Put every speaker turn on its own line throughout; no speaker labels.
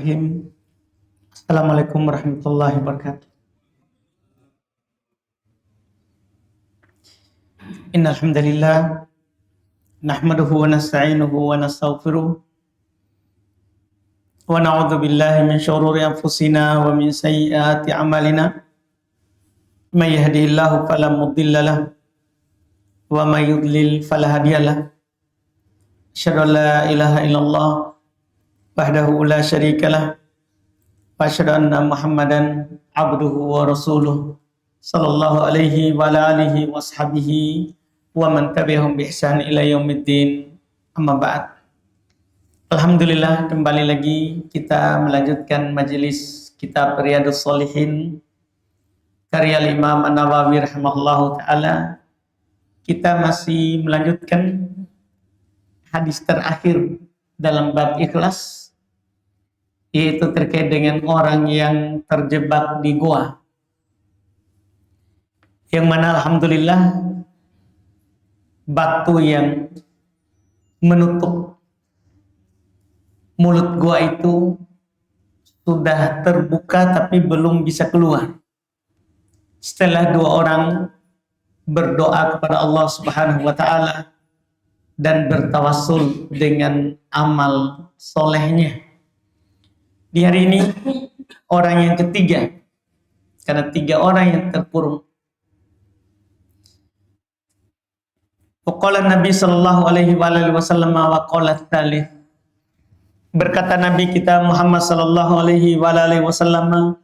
Bismillahirrahmanirrahim. Assalamualaikum warahmatullahi wabarakatuh. Innal hamdalillah nahmaduhu wa nasta'inuhu wa nastaghfiruh wa na'udzu billahi min syururi anfusina wa min sayyiati a'malina. May yahdihillahu fala mudilla lahu wa may yudlil fala hadiya lahu. Asyhadu an la ilaha illallah wahdahu la syarikalah wa asyhadu anna Muhammadan abduhu wa rasuluh sallallahu alaihi wa ala alihi wa sahbihi wa man tabi'ahum bi ihsan ila yaumiddin. Amma ba'd. Alhamdulillah, kembali lagi kita melanjutkan majelis kitab Riyadhus Shalihin karya Imam An-Nawawi rahimahullahu taala. Kita masih melanjutkan hadis terakhir dalam bab ikhlas, yaitu terkait dengan orang yang terjebak di gua, yang mana alhamdulillah batu yang menutup mulut gua itu sudah terbuka tapi belum bisa keluar. Setelah dua orang berdoa kepada Allah Subhanahu wa taala dan bertawassul dengan amal solehnya. Di hari ini orang yang ketiga, karena tiga orang yang terkurung. Waqala Nabi sallallahu alaihi wasallam wa qala tsalits. Berkata Nabi kita Muhammad sallallahu alaihi wasallam,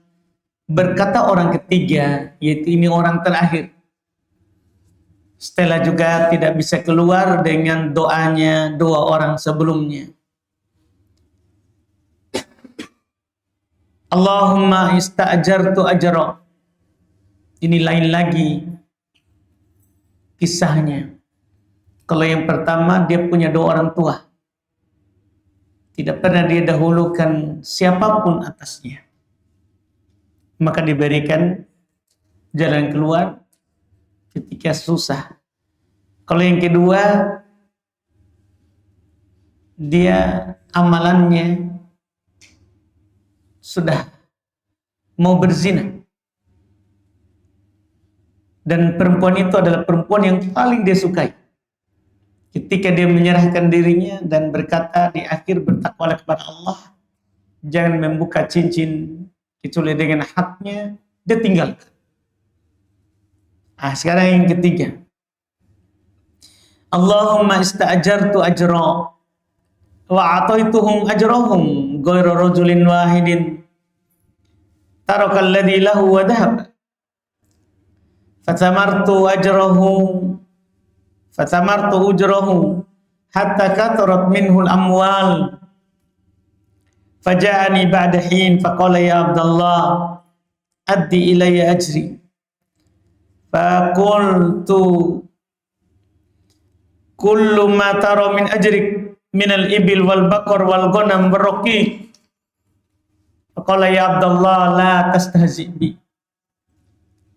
berkata orang ketiga, yaitu ini orang terakhir. Setelah juga tidak bisa keluar dengan doanya dua orang sebelumnya. Allahumma ista'jartu ajra. Ini lain lagi kisahnya. Kalau yang pertama dia punya dua orang tua, tidak pernah dia dahulukan siapapun atasnya, maka diberikan jalan keluar ketika susah. Kalau yang kedua, dia amalannya sudah mau berzina, dan perempuan itu adalah perempuan yang paling dia sukai. Ketika dia menyerahkan dirinya dan berkata di akhir, bertakwalah kepada Allah, jangan membuka cincin kecuali dengan haknya, dia tinggalkan. Sekarang yang ketiga, Allahumma ista'jartu ajra wa ataituhum ajrahum ghairu rajulin wahidin tarakal ladzi lahu wa dhahab fatamartu ujrahu hatta katarat minhu al-amwal faja'ani ba'da hin faqala ya Abdullah addi ilayya ajri faqultu kullu ma tara min ajrik minal ibil wal baqar wal ghanam waraqi. Faqala ya Abdullah la tastahzi bi.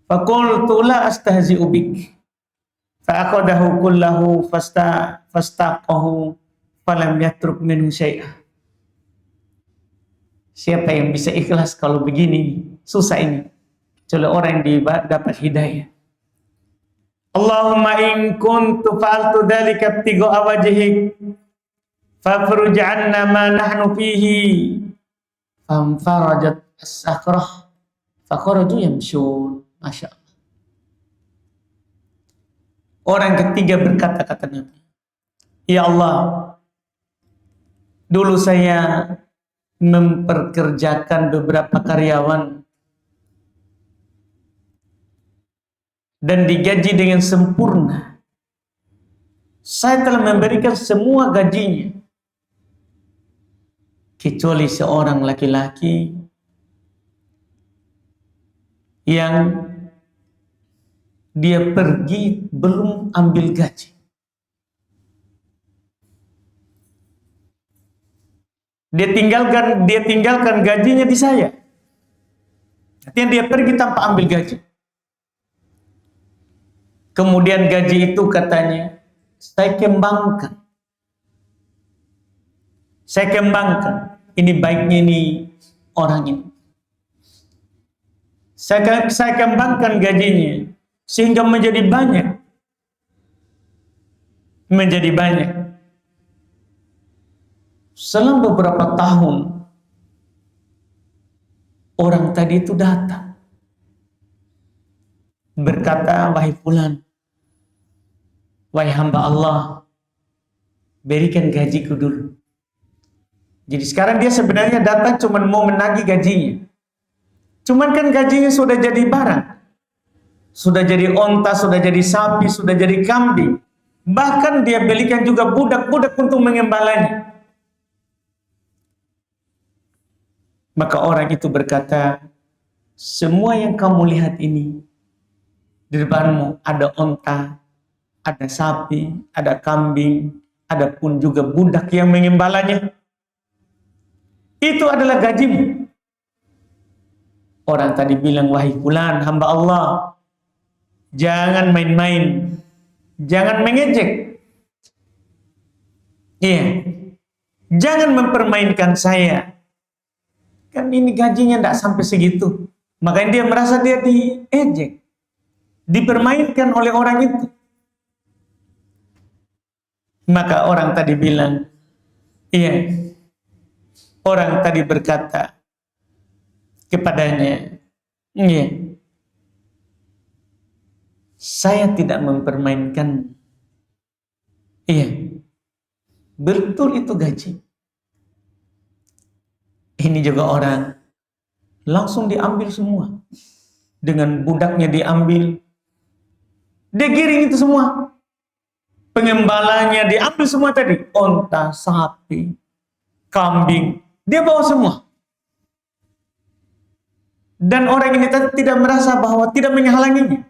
Faqultu la astahzi'u bik. Fa'aqadahu kullahu fastaqahu falam yatruk minhu syai'a. Siapa yang bisa ikhlas kalau begini? Susah ini. Kecuali orang yang dapat hidayah. Allahumma in kuntu fa'altu dhalika ibtigha'a wajhik fafruj 'anna ma nahnu fihi. Famfarajat as-sakrah fakharaju yamshun. Masya Allah. Orang ketiga berkata, kata Nabi, ya Allah, dulu saya memperkerjakan beberapa karyawan dan digaji dengan sempurna. Saya telah memberikan semua gajinya, kecuali seorang laki-laki yang dia pergi belum ambil gaji. Dia tinggalkan gajinya di saya. Artinya dia pergi tanpa ambil gaji. Kemudian gaji itu katanya saya kembangkan. Ini baiknya ini orang ini. Saya kembangkan gajinya sehingga menjadi banyak. Selang beberapa tahun, orang tadi itu datang berkata, wahai fulan, wahai hamba Allah, berikan gajiku dulu. Jadi sekarang dia sebenarnya datang cuma mau menagih gajinya. Cuman kan gajinya sudah jadi barang. Sudah jadi onta, sudah jadi sapi, sudah jadi kambing. Bahkan dia belikan juga budak-budak untuk mengembalanya. Maka orang itu berkata, semua yang kamu lihat ini, di depanmu ada onta, ada sapi, ada kambing, ada pun juga budak yang mengembalanya. Itu adalah gajimu. Orang tadi bilang, wahai fulan, hamba Allah, jangan main-main, jangan mengejek. Iya, jangan mempermainkan saya. Kan ini gajinya tidak sampai segitu. Makanya dia merasa dia diejek, dipermainkan oleh orang itu. Maka orang tadi bilang, iya, orang tadi berkata kepadanya, iya, saya tidak mempermainkan. Iya, betul itu gaji. Ini juga orang langsung diambil semua. Dengan budaknya diambil. Dia giring itu semua. Pengembalanya diambil semua tadi. Onta, sapi, kambing. Dia bawa semua. Dan orang ini tidak merasa bahwa tidak menghalanginya.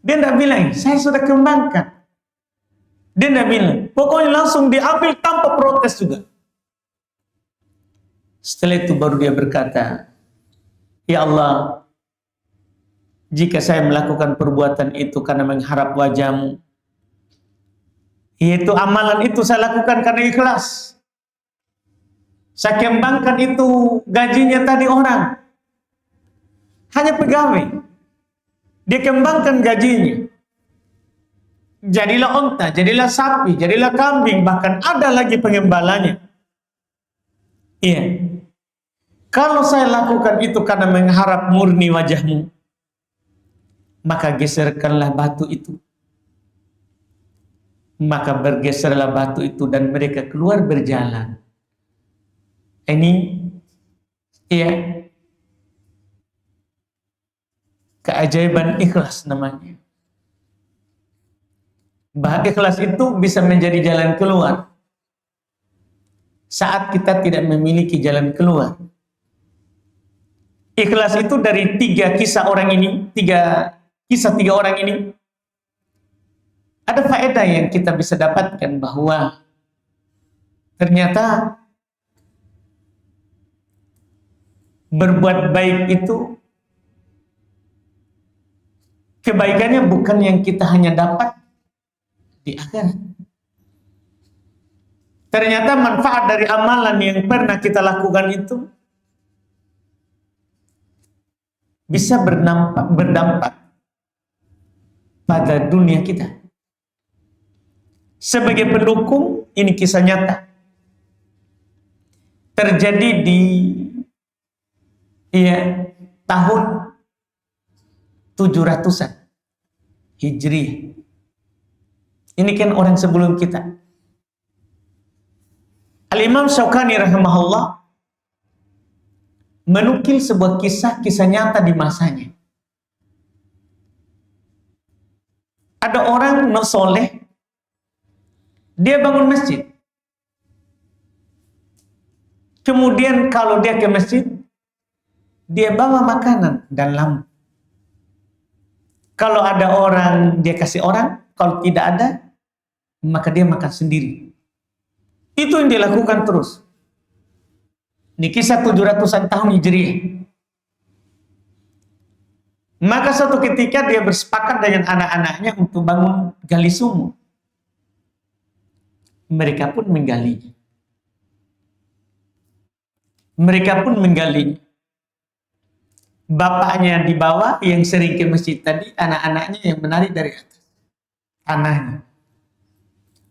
Dia tidak bilang, saya sudah kembangkan. Dia tidak bilang, pokoknya langsung diambil tanpa protes juga. Setelah itu baru dia berkata, ya Allah, jika saya melakukan perbuatan itu karena mengharap wajah-Mu, yaitu amalan itu saya lakukan karena ikhlas. Saya kembangkan itu gajinya tadi orang. Hanya pegawai. Dia kembangkan gajinya. Jadilah onta, jadilah sapi, jadilah kambing, bahkan ada lagi pengembalanya. Iya. Kalau saya lakukan itu karena mengharap murni wajah-Mu, maka geserkanlah batu itu. Maka bergeserlah batu itu dan mereka keluar berjalan. Ini, iya, keajaiban ikhlas namanya. Bahwa ikhlas itu bisa menjadi jalan keluar saat kita tidak memiliki jalan keluar. Ikhlas itu dari tiga kisah orang ini, tiga orang ini, ada faedah yang kita bisa dapatkan bahwa ternyata berbuat baik itu kebaikannya bukan yang kita hanya dapat di akhirat. Ternyata manfaat dari amalan yang pernah kita lakukan itu bisa berdampak pada dunia kita. Sebagai pendukung, ini kisah nyata. Terjadi di tahun 700-an Hijriah. Ini kan orang sebelum kita. Al-Imam Syaukani rahimahullah menukil sebuah kisah nyata di masanya. Ada orang soleh, dia bangun masjid. Kemudian kalau dia ke masjid, dia bawa makanan dan lampu. Kalau ada orang, dia kasih orang. Kalau tidak ada, maka dia makan sendiri. Itu yang dilakukan terus. Ini kisah 700-an tahun Hijriah. Maka suatu ketika dia bersepakat dengan anak-anaknya untuk bangun gali sumur. Mereka pun menggalinya. Mereka pun menggali. Bapaknya di bawah yang sering ke masjid tadi, anak-anaknya yang menari dari atas. Tanahnya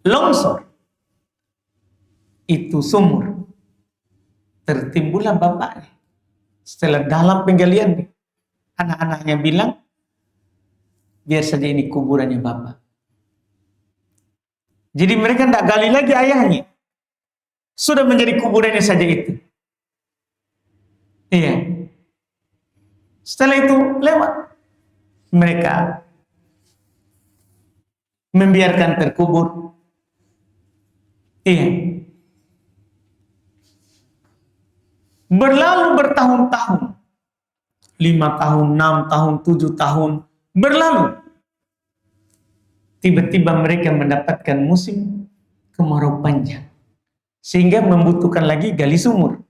longsor. Itu sumur. Tertimbullah bapaknya. Setelah dalam penggalian, anak-anaknya bilang, biar saja ini kuburannya bapak. Jadi mereka tidak gali lagi ayahnya. Sudah menjadi kuburannya saja itu. Iya. Setelah itu lewat. Mereka membiarkan terkubur. Iya. Berlalu bertahun-tahun. 5 tahun, 6 tahun, 7 tahun. Berlalu. Tiba-tiba mereka mendapatkan musim kemarau panjang. Sehingga membutuhkan lagi gali sumur.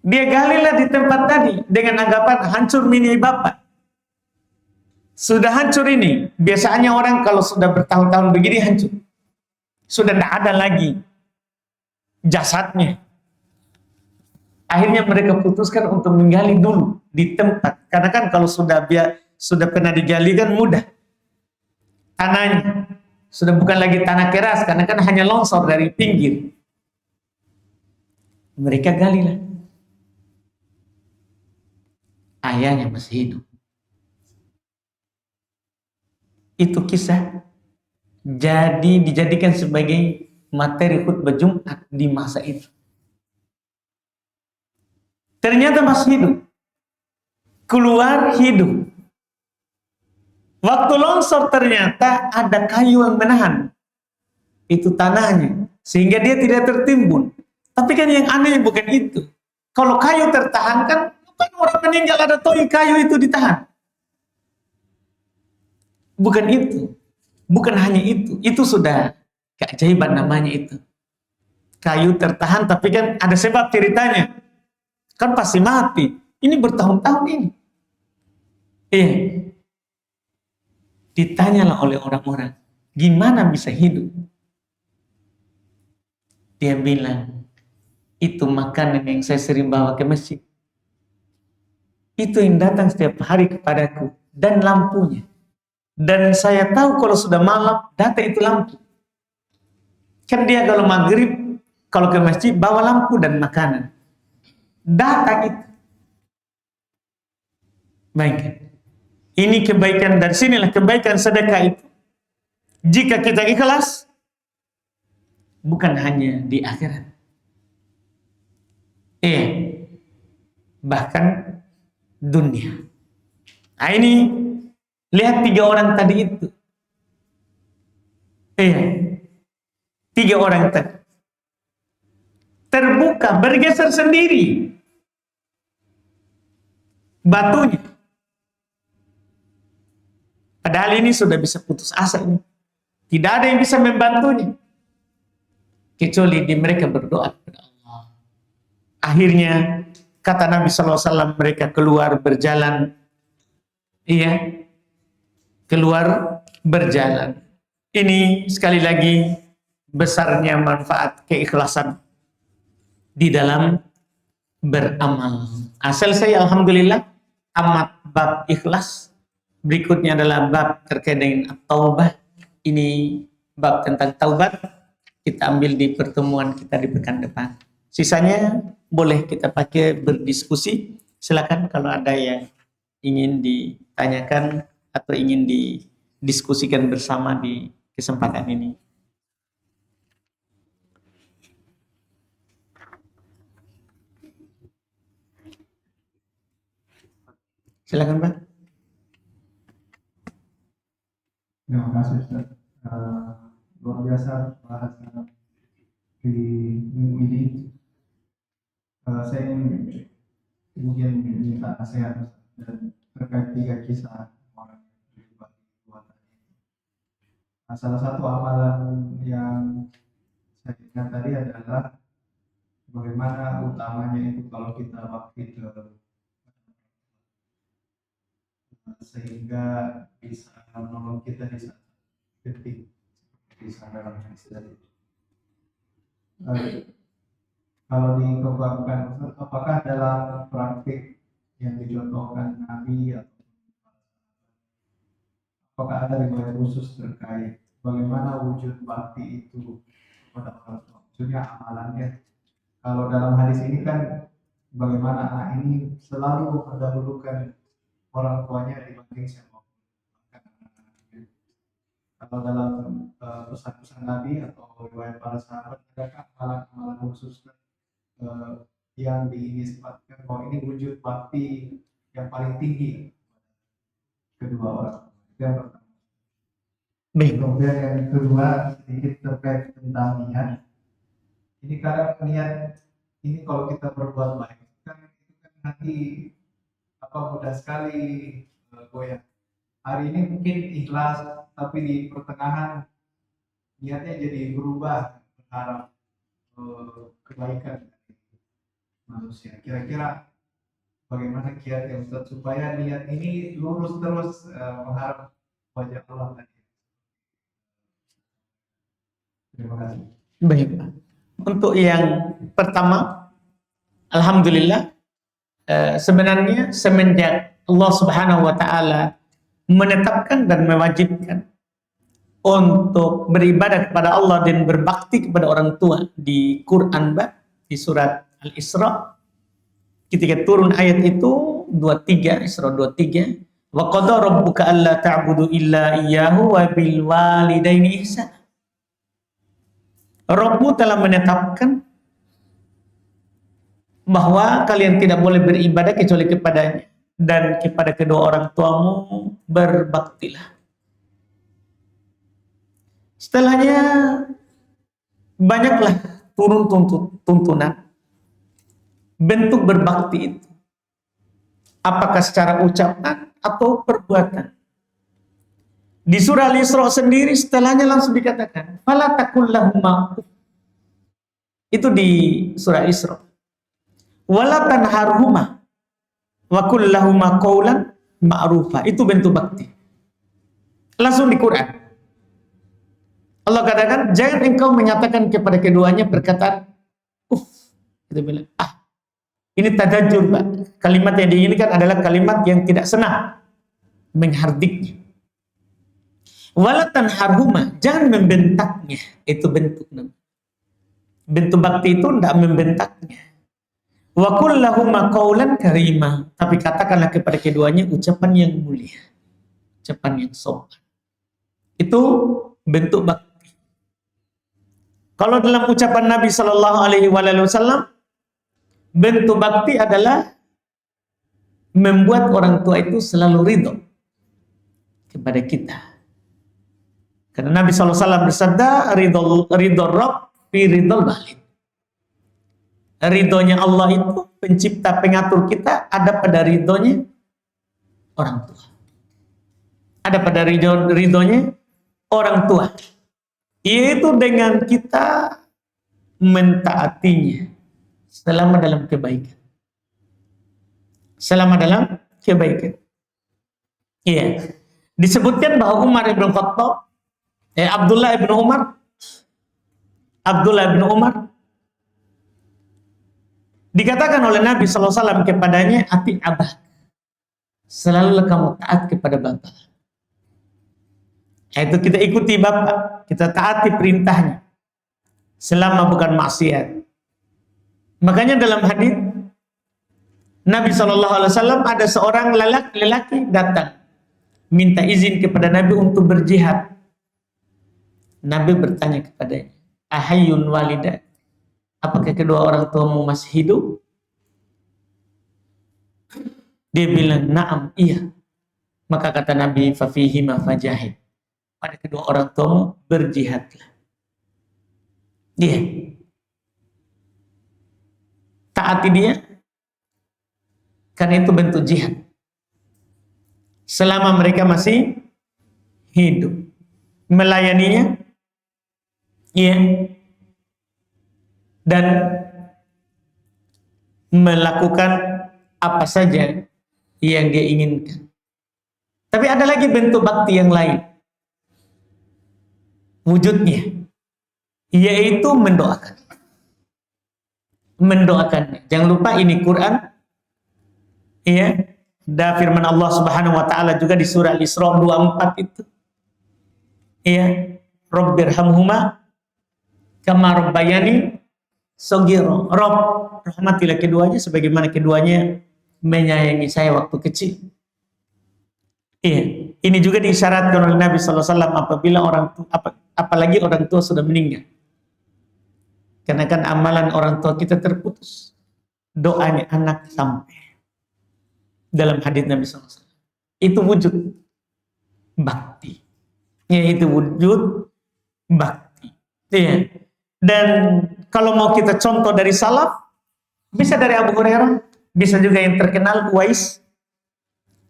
Dia galilah di tempat tadi dengan anggapan hancur mini bapak. Sudah hancur ini. Biasanya orang kalau sudah bertahun-tahun begini hancur. Sudah tidak ada lagi jasadnya. Akhirnya mereka putuskan untuk menggali dulu di tempat. Karena kan kalau sudah pernah digali kan mudah. Tanahnya sudah bukan lagi tanah keras karena kan hanya longsor dari pinggir. Mereka galilah. Ayahnya masih hidup. Itu kisah jadi dijadikan sebagai materi khutbah Jumat di masa itu. Ternyata masih hidup. Keluar hidup. Waktu longsor ternyata ada kayu yang menahan itu tanahnya sehingga dia tidak tertimbun. Tapi kan yang aneh bukan itu. Kalau kayu tertahankan, bukan orang meninggal ada toy kayu itu ditahan. Bukan itu. Bukan hanya itu. Itu sudah keajaiban namanya itu. Kayu tertahan tapi kan ada sebab ceritanya. Kan pasti mati. Ini bertahun-tahun ini. Iya. Ditanyalah oleh orang-orang, gimana bisa hidup? Dia bilang, itu makanan yang saya sering bawa ke masjid. Itu yang datang setiap hari kepadaku. Dan lampunya. Dan saya tahu kalau sudah malam, datang itu lampu. Kan dia kalau maghrib, kalau ke masjid, bawa lampu dan makanan. Datang itu. Baik. Ini kebaikan, dari sinilah kebaikan sedekah itu. Jika kita ikhlas, bukan hanya di akhirat. Bahkan dunia. Nah ini, lihat 3 orang tadi itu. 3 orang tadi. Terbuka, bergeser sendiri. Batunya. Padahal ini sudah bisa putus asa ini. Tidak ada yang bisa membantunya. Kecuali di mereka berdoa kepada Allah. Akhirnya, kata Nabi SAW, mereka keluar berjalan. Keluar berjalan. Ini sekali lagi besarnya manfaat keikhlasan di dalam beramal. Asal saya alhamdulillah amat bab ikhlas. Berikutnya adalah bab terkait dengan taubah. Ini bab tentang taubat. Kita ambil di pertemuan kita di pekan depan. Sisanya boleh kita pakai berdiskusi. Silakan kalau ada yang ingin ditanyakan atau ingin didiskusikan bersama di kesempatan ini. Silakan, Pak.
Terima kasih, Ustaz. Luar biasa bahasan di minggu ini. Saya ingin kemudian minta nasihat dan terkait 3 kisah orang yang dibagi buatan ini. Salah satu amalan yang saya ingat tadi adalah bagaimana utamanya itu kalau kita bakti ke sehingga bisa menolong kita di saat ketik di sana dalam hadis tadi. kalau dikembangkan, Ustaz, apakah dalam praktik yang dicontohkan Nabi atau apakah ada riwayat khusus terkait bagaimana wujud bakti itu kepada orang tua? Maksudnya amalannya. Kalau dalam hadis ini kan bagaimana anak ini selalu mendahulukan orang tuanya dibanding siapapun. Kalau dalam pesan-pesan Nabi atau riwayat para sahabat, adakah amalan-amalan khusus yang dinisbatkan bahwa ini wujud bakti yang paling tinggi kedua orang? Itu yang pertama.
Baik.
Kemudian yang kedua sedikit terkait tentang niat. Ini kadang niat ini kalau kita berbuat baik kan itu kan nanti mudah sekali goyah. Hari ini mungkin ikhlas, tapi di pertengahan niatnya jadi berubah, berharap kebaikan dari manusia. Kira-kira bagaimana kiat Ustaz supaya niat ini lurus terus mengharap wajah Allah tadi? Terima kasih.
Baik, Pak. Untuk yang pertama, alhamdulillah, sebenarnya semenjak Allah Subhanahu wa taala menetapkan dan mewajibkan untuk beribadah kepada Allah dan berbakti kepada orang tua di Quran, Pak, di surat Al-Isra, ketika turun ayat itu 23, Isra 23, wa qadara rabbuka alla ta'budu illa iyyahu wa bil walidaini ihsana. Rabbu telah menetapkan bahwa kalian tidak boleh beribadah kecuali kepadanya, dan kepada kedua orang tuamu berbaktilah. Setelahnya banyaklah turun tuntunan bentuk berbakti itu, apakah secara ucapan atau perbuatan. Di surah Al-Isra sendiri setelahnya langsung dikatakan fala taqul lahuma, itu di surah Isra, wala tanharhuma wa qul lahuma qawlan ma'rufa, itu bentuk bakti. Langsung di Quran Allah katakan jangan engkau menyatakan kepada keduanya perkataan itu bilang ini tadajur, Pak. Kalimat yang diinginkan adalah kalimat yang tidak senang, menghardiknya. Wala tanharhuma, jangan membentaknya, itu bentuk bakti itu tidak membentaknya. Wa qul lahuma qawlan karima, tapi katakanlah kepada keduanya ucapan yang mulia, ucapan yang sopan. Itu bentuk bakti. Kalau dalam ucapan Nabi Shallallahu Alaihi Wasallam, bentuk bakti adalah membuat orang tua itu selalu ridho kepada kita. Karena Nabi SAW bersabda, ridho Rabb fi ridhol walid. Ridhonya Allah itu, pencipta pengatur kita, ada pada ridhonya orang tua. Ada pada ridhonya orang tua. Yaitu dengan kita mentaatinya selama dalam kebaikan. Selama dalam kebaikan. Iya. Disebutkan bahwa Umar ibn Khattab, Abdullah bin Umar dikatakan oleh Nabi SAW kepadanya, ati abah, selalu kamu taat kepada bapak. Itu kita ikuti bapak, kita taati perintahnya selama bukan maksiat. Makanya dalam hadis Nabi SAW ada seorang lelaki datang minta izin kepada Nabi untuk berjihad. Nabi bertanya kepadanya, ahayyun walidat, apakah kedua orang tuamu masih hidup? Dia bilang, na'am, iya. Maka kata Nabi, fafihima fajahid, pada kedua orang tuamu berjihadlah. Dia taati dia, karena itu bentuk jihad. Selama mereka masih hidup, melayaninya, iya, dan melakukan apa saja yang dia inginkan. Tapi ada lagi bentuk bakti yang lain, wujudnya, yaitu mendoakan. mendoakannya. Jangan lupa ini Quran, ya. Dan firman Allah Subhanahu wa taala juga di surah Al-Isra 24 itu. Ya, Rabbirhamhuma kama rabbayani shaghira. Rabb, rahmatilah keduanya sebagaimana keduanya menyayangi saya waktu kecil. Iya, ini juga diisyaratkan oleh Nabi sallallahu alaihi wasallam apabila orang tua, apalagi orang tua sudah meninggal. Karena kan amalan orang tua kita terputus. Doanya anak sampai. Dalam hadis Nabi sallallahu alaihi wasallam. Itu wujud bakti. Yaitu wujud bakti. Iya. Dan kalau mau kita contoh dari salaf, bisa dari Abu Hurairah, bisa juga yang terkenal Uwais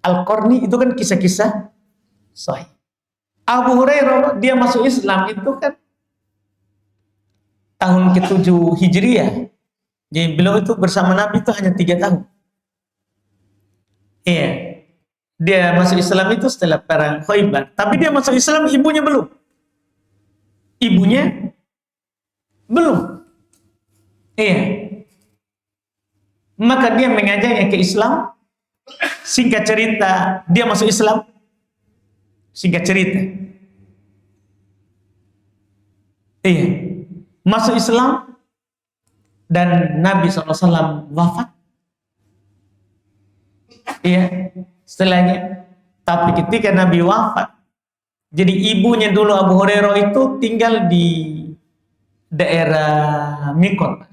Al-Qarni, itu kan kisah-kisah sahih. Abu Hurairah dia masuk Islam itu kan tahun ke-7 Hijriah. Jadi beliau itu bersama Nabi itu hanya 3 tahun. Iya. Dia masuk Islam itu setelah perang Khaybar. Tapi dia masuk Islam, ibunya belum. Ibunya belum. Iya. Maka dia mengajaknya ke Islam. Singkat cerita, dia masuk Islam. Singkat cerita. Iya. Masuk Islam. Dan Nabi SAW wafat. Iya. Setelahnya. Tapi ketika Nabi wafat, jadi ibunya dulu Abu Hurairah itu tinggal di daerah Mikot.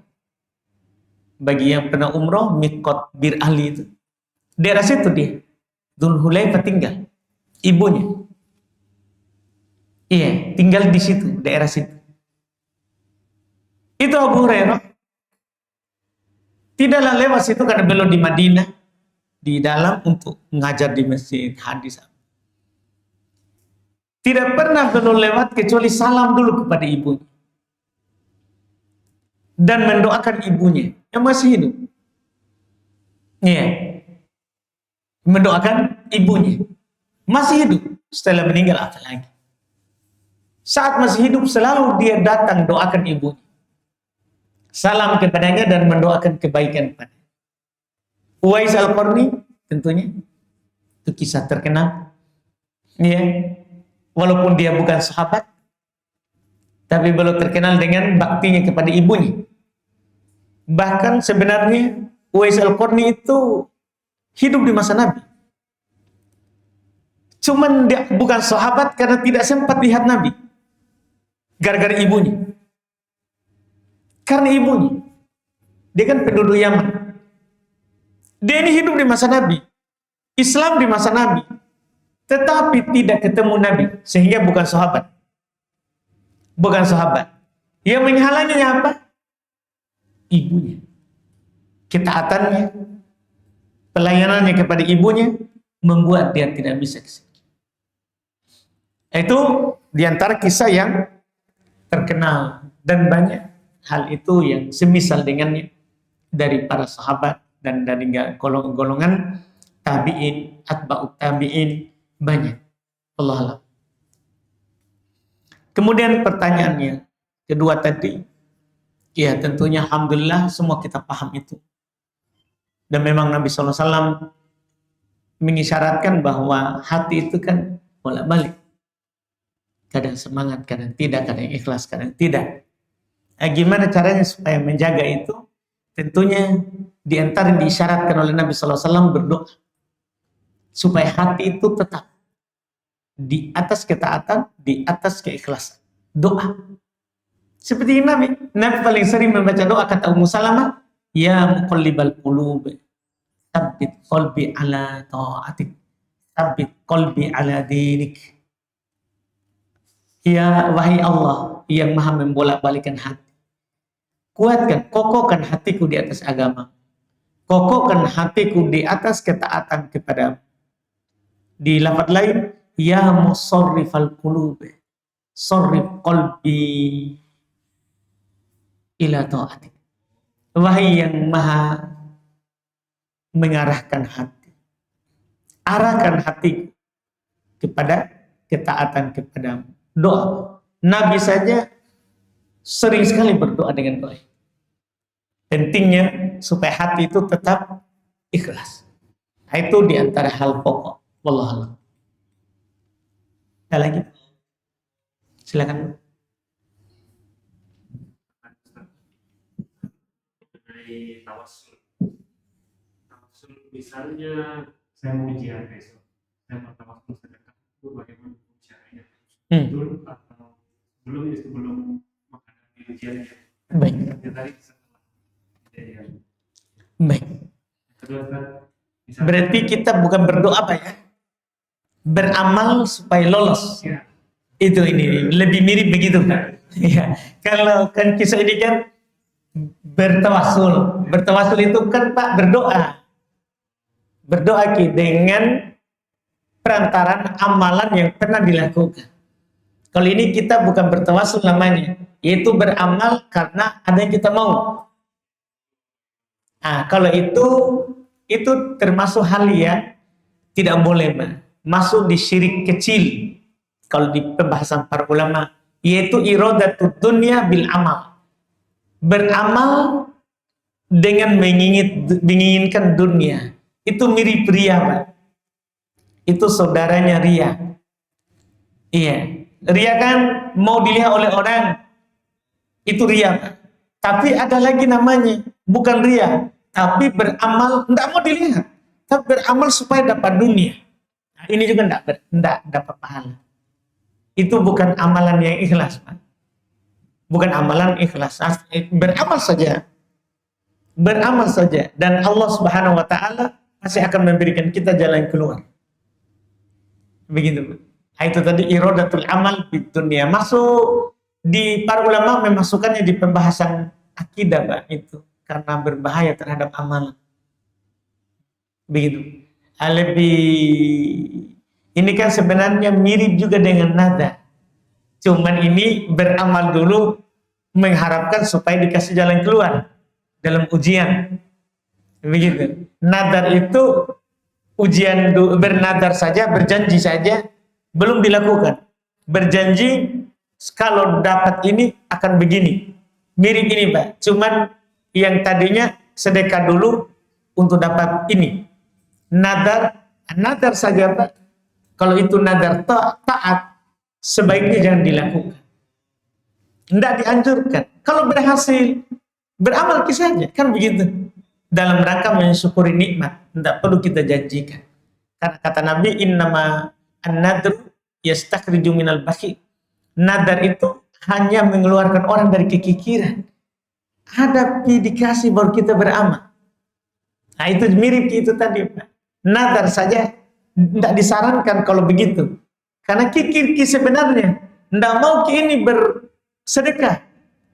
Bagi yang pernah umroh, Mikot Bir Ali itu. Daerah situ dia. Dzul Hulaifah tinggal. Ibunya. Iya, tinggal di situ, daerah situ. Itu Abu Hurairah. Tidaklah lewat situ karena beliau di Madinah. Di dalam untuk mengajar di masjid hadis. Tidak pernah beliau lewat kecuali salam dulu kepada ibunya. Dan mendoakan ibunya yang masih hidup. Iya. Mendoakan ibunya. Masih hidup. Setelah meninggal apa lagi? Saat masih hidup selalu dia datang doakan ibunya. Salam kepadanya dan mendoakan kebaikan kepadanya. Uwais Al-Qarni tentunya itu kisah terkenal. Iya. Walaupun dia bukan sahabat, tapi beliau terkenal dengan baktinya kepada ibunya. Bahkan sebenarnya Uwais Al-Qarni itu hidup di masa Nabi. Cuman dia bukan sahabat karena tidak sempat lihat Nabi. Gara-gara ibunya. Karena ibunya. Dia kan penduduk Yaman. Dia ini hidup di masa Nabi. Islam di masa Nabi. Tetapi tidak ketemu Nabi. Sehingga bukan sahabat. Bukan sahabat. Yang menghalanginya apa? Ibunya. Ketaatannya. Pelayanannya kepada ibunya. Membuat dia tidak bisa kesini. Itu diantara kisah yang terkenal. Dan banyak hal itu yang semisal dengannya. Dari para sahabat. Dan dari golongan tabi'in, atba'ut tabi'in, banyak. Allah alam. Kemudian pertanyaannya, kedua tadi, ya tentunya alhamdulillah semua kita paham itu. Dan memang Nabi SAW mengisyaratkan bahwa hati itu kan bolak-balik. Kadang semangat, kadang tidak, kadang ikhlas, kadang tidak. Gimana caranya supaya menjaga itu? Tentunya di antara yang diisyaratkan oleh Nabi SAW berdoa supaya hati itu tetap di atas ketaatan, di atas keikhlasan. Doa. Seperti Nabi paling sering membaca doa kata Ummu Salamah, ya muqallibal qulub, tsabbit qalbi ala ta'atik, tsabbit qalbi ala dinik. Ya wahai Allah yang maha membolak-balikan hati. Kuatkan, kokohkan hatiku di atas agama. Kokohkan hatiku di atas ketaatan kepada. Di lafaz lain, ya musarrifal qulub, sarrif qalbi ila ta'atik. Wahai yang maha mengarahkan hati. Arahkan hatiku kepada ketaatan kepadamu. Doa. Nabi saja sering sekali berdoa dengan doa. Pentingnya supaya hati itu tetap ikhlas. Nah, itu diantara hal pokok. Wallahu a'lam. Ada lagi? Silakan.
Mengenai tawasul. Tawasul misalnya saya mau ujian besok, saya mau tawasul sedekah itu bagaimana caranya? Dulu atau sebelum menghadapi ujiannya?
Baik.
Tadi setelah kejadian.
Baik.
Kedua,
Berarti kita bukan berdoa apa ya? Beramal supaya lolos.
ya,
Itu ini lebih mirip begitu kan? Ya. Kalau kan kisah ini kan bertawasul. Bertawasul itu kan Pak berdoa. Berdoa dengan perantaran amalan yang pernah dilakukan. Kalau ini kita bukan bertawasul namanya, yaitu beramal karena ada yang kita mau. Nah, kalau itu termasuk hal yang tidak boleh masuk di syirik kecil. Kalau di pembahasan para ulama, yaitu iradatud dunya bil amal. Beramal dengan menginginkan dunia. Itu mirip ria, Pak. Itu saudaranya ria. Iya. Ria kan mau dilihat oleh orang. Itu ria, Pak. Tapi ada lagi namanya, bukan ria, tapi beramal tidak mau dilihat, tapi beramal supaya dapat dunia. Nah, ini juga tidak dapat pahala. Itu bukan amalan yang ikhlas, Pak. Bukan amalan ikhlas. Beramal saja. Beramal saja. Dan Allah Subhanahu wa Ta'ala pasti akan memberikan kita jalan keluar. Begitu, Pak. Nah, itu tadi iradatul amal di dunia. Masuk di para ulama memasukkannya di pembahasan akidah, Pak, itu karena berbahaya terhadap amalan. Begitu. Ini kan sebenarnya mirip juga dengan nada. Cuman ini beramal dulu mengharapkan supaya dikasih jalan keluar dalam ujian. Begitu. Nadar itu ujian bernadar saja, berjanji saja belum dilakukan. Berjanji kalau dapat ini akan begini. Mirip ini, Pak. Cuman yang tadinya sedekah dulu untuk dapat ini. Nadar saja, Pak. Kalau itu nadar taat, sebaiknya jangan dilakukan. Tidak dianjurkan. Kalau berhasil, beramal saja. Kan begitu. Dalam rangka mensyukuri nikmat. Tidak perlu kita janjikan. Karena kata Nabi, innama an-nadru yastakhriju minal bakhil. Nadar itu hanya mengeluarkan orang dari kekikiran. Hadapi dikasih baru kita beramal. Nah, itu mirip itu tadi, Pak. Nadar saja tidak disarankan kalau begitu. Karena kikir sebenarnya tidak mau ini bersedekah.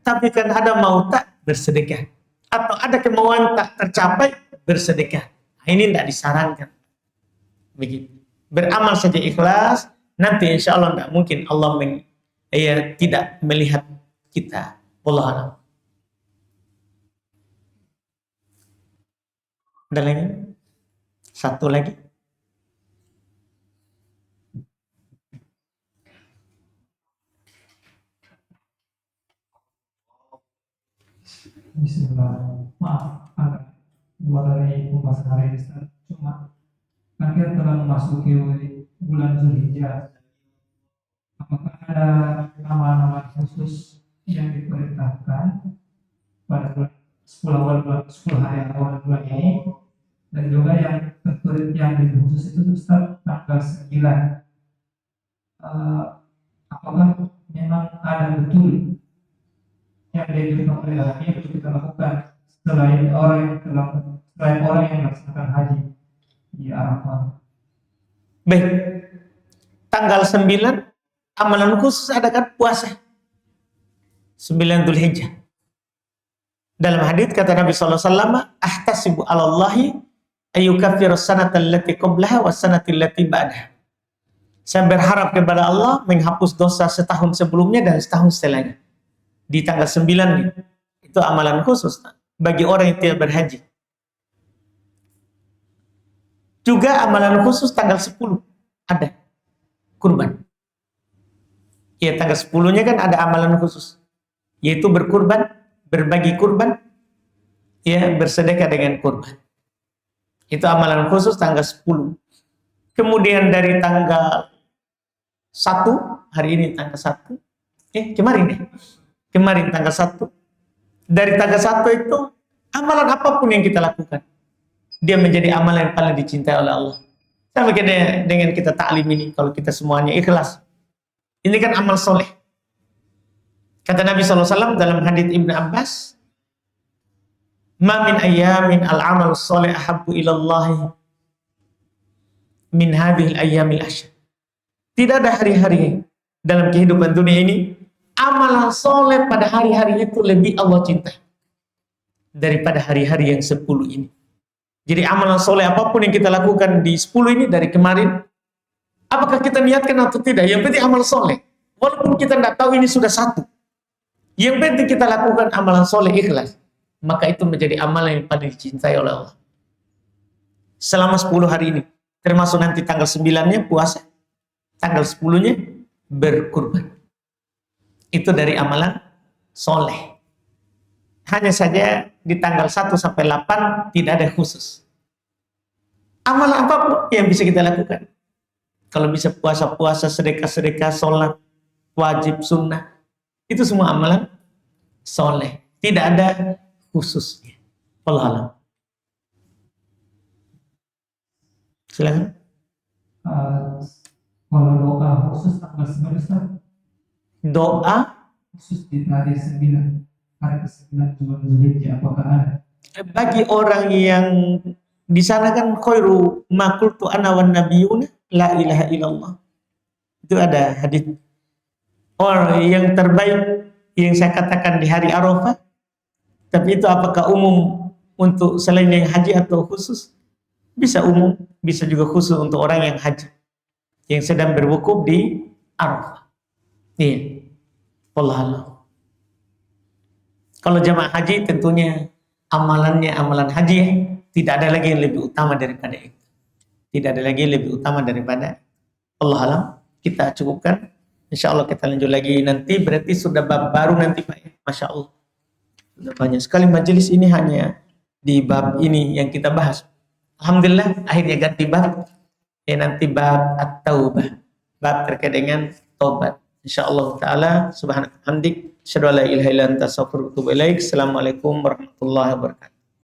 Tapi kan ada mau tak bersedekah. Atau ada kemauan tak tercapai bersedekah. Nah, ini tidak disarankan. Begitu. Beramal saja ikhlas. Nanti insya Allah tidak mungkin Allah tidak melihat kita. Wallahu a'lam. Ada lagi? Satu lagi.
Bismillah. Maaf, agak buat dari pembahasan hari ini, Ustaz. Cuma kan kita telah memasuki bulan Zulhijjah. Apakah ada nama-nama khusus yang diperintahkan pada bulan 10 hari awal bulan ini, dan juga yang tertulis yang lebih khusus itu Ustaz tanggal 9. Apakah memang ada betul yang dianjurkan oleh Nabi untuk kita lakukan selain orang yang melaksanakan haji di Arafah?
Baik. Tanggal 9 amalan khusus adakan puasa 9 Dzulhijjah. Dalam hadits kata Nabi sallallahu alaihi wasallam, "Ahtasibu 'alallahi ayyukaffira as-sanata allati qablaha was-sanata allati ba'daha." Saya berharap kepada Allah menghapus dosa setahun sebelumnya dan setahun setelahnya. Di tanggal 9 nih. Itu amalan khusus bagi orang yang tidak berhaji. Juga amalan khusus tanggal 10 ada kurban. Ya, tanggal 10-nya kan ada amalan khusus, yaitu berkurban, berbagi kurban, ya bersedekah dengan kurban. Itu amalan khusus tanggal 10. Kemudian dari tanggal 1, hari ini tanggal 1. Kemarin tanggal 1. Dari tanggal 1 itu amalan apapun yang kita lakukan, dia menjadi amalan yang paling dicintai oleh Allah. Sama dengan kita taklim ini, kalau kita semuanya ikhlas, ini kan amal soleh. Kata Nabi SAW dalam hadits Ibnu Abbas, "Ma min ayyamin al-amal soleh ahabbu ilallahi min hadhil ayyamil ashr." Tidak ada hari-hari dalam kehidupan dunia ini amalan soleh pada hari-hari itu lebih Allah cintai daripada hari-hari yang 10 ini. Jadi amalan soleh apapun yang kita lakukan di 10 ini dari kemarin, apakah kita niatkan atau tidak, yang penting amal soleh. Walaupun kita tidak tahu ini sudah 1, yang penting kita lakukan amalan soleh ikhlas, maka itu menjadi amalan yang paling dicintai oleh Allah. Selama 10 hari ini, termasuk nanti tanggal 9-nya puasa, tanggal 10-nya berkurban. Itu dari amalan soleh. Hanya saja di tanggal 1 sampai 8 tidak ada khusus. Amalan apapun yang bisa kita lakukan. Kalau bisa puasa-puasa, sedekah-sedekah, sholat, wajib, sunnah. Itu semua amalan soleh. Tidak ada khususnya. Wallahu a'lam. Silakan.
Kalau doa khusus tanggal 9,
Doa
khusus di hari 9, hari ke-9 bulan Zulhijjah, apakah ada?
bagi orang yang di sana kan khairu ma qultu ana wan nabiyuna la ilaha illallah. Itu ada hadis. Orang yang terbaik yang saya katakan di hari Arafah. Tapi itu apakah umum untuk selain yang haji atau khusus? Bisa umum, bisa juga khusus untuk orang yang haji, yang sedang berwukuf di Arafah. Iya. Wallahu a'lam. Kalau jamaah haji tentunya amalannya amalan haji ya. Tidak ada lagi yang lebih utama daripada itu. Tidak ada lagi yang lebih utama daripada Allah alam. Kita cukupkan. Insya Allah kita lanjut lagi nanti. Berarti sudah bab baru nanti Pak ya. Masya Allah. Sudah banyak sekali majelis ini hanya di bab ini yang kita bahas. Alhamdulillah akhirnya ganti bab. Ya nanti bab at-taubah. Bab terkait dengan taubat. Insyaallah taala subhanaka hamdik asyhadu an la ilaha illa anta astaghfiruka wa atubu ilaik. Assalamualaikum warahmatullahi wabarakatuh.